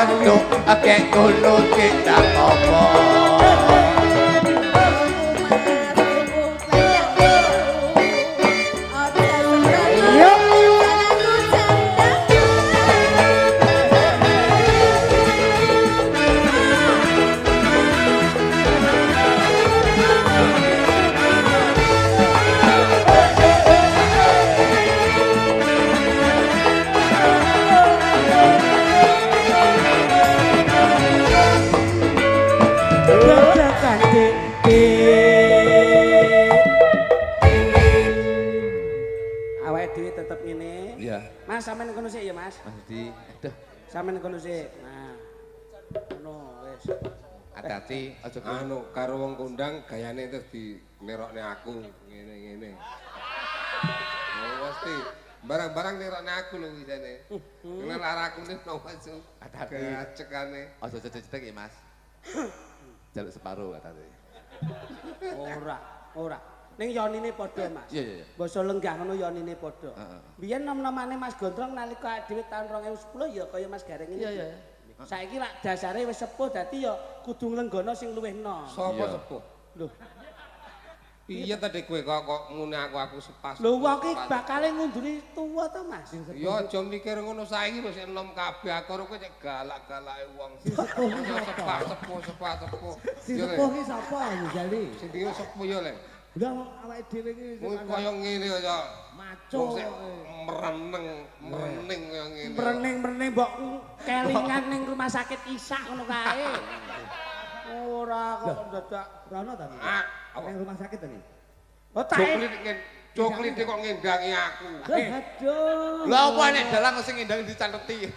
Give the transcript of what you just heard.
waduh akeh ngono tindak apa. Mas sampean kono sik ya Mas. Mas Di, aduh, Sampean kono sik. Nah. Ngono wis. hati-hati aja Anu karo wong kondang gayane terus dinerokne aku ngene-ngene. Oh pasti barang-barang nerokne aku lho wisane. Nek lara aku nek nopo hati-hati. gacekane. Aja cetek ya Mas. Jaluk separuh hati-hati. Ora. Ning yonine padha Mas. Iya. Basa lenggah ngono yonine padha. Heeh. Biyen nom-nomane Mas Gondrong nalika dhewe taun 2010 ya kaya Mas Gareng ini. Iya. Saiki lak dasare wis sepuh dadi ya kudu nglenggana sing luwih enom. Sopo sepuh? Lho, Iya tadi kowe kok ngene aku sepas. lho wong iki bakale ngunduri tuwa to Mas. Ya aja mikir ngono saiki wis enom kabeh akor kowe cek galak-galake wong. Sepuh. Si sepuh ki sapa iki jane? Sing iki sepuh ya le. Lah awake dhewe iki Kowe kaya ngene kaya maco. merening kaya ngene. Merening mbok kelingan ning rumah sakit Isak ngono kae. Ora kok dadak Rono ta? Apa? Ning rumah sakit tadi. oh tae. Coklit kok ngendangi aku. Aduh. Lah apa nek dalang sing ngendang dicateti.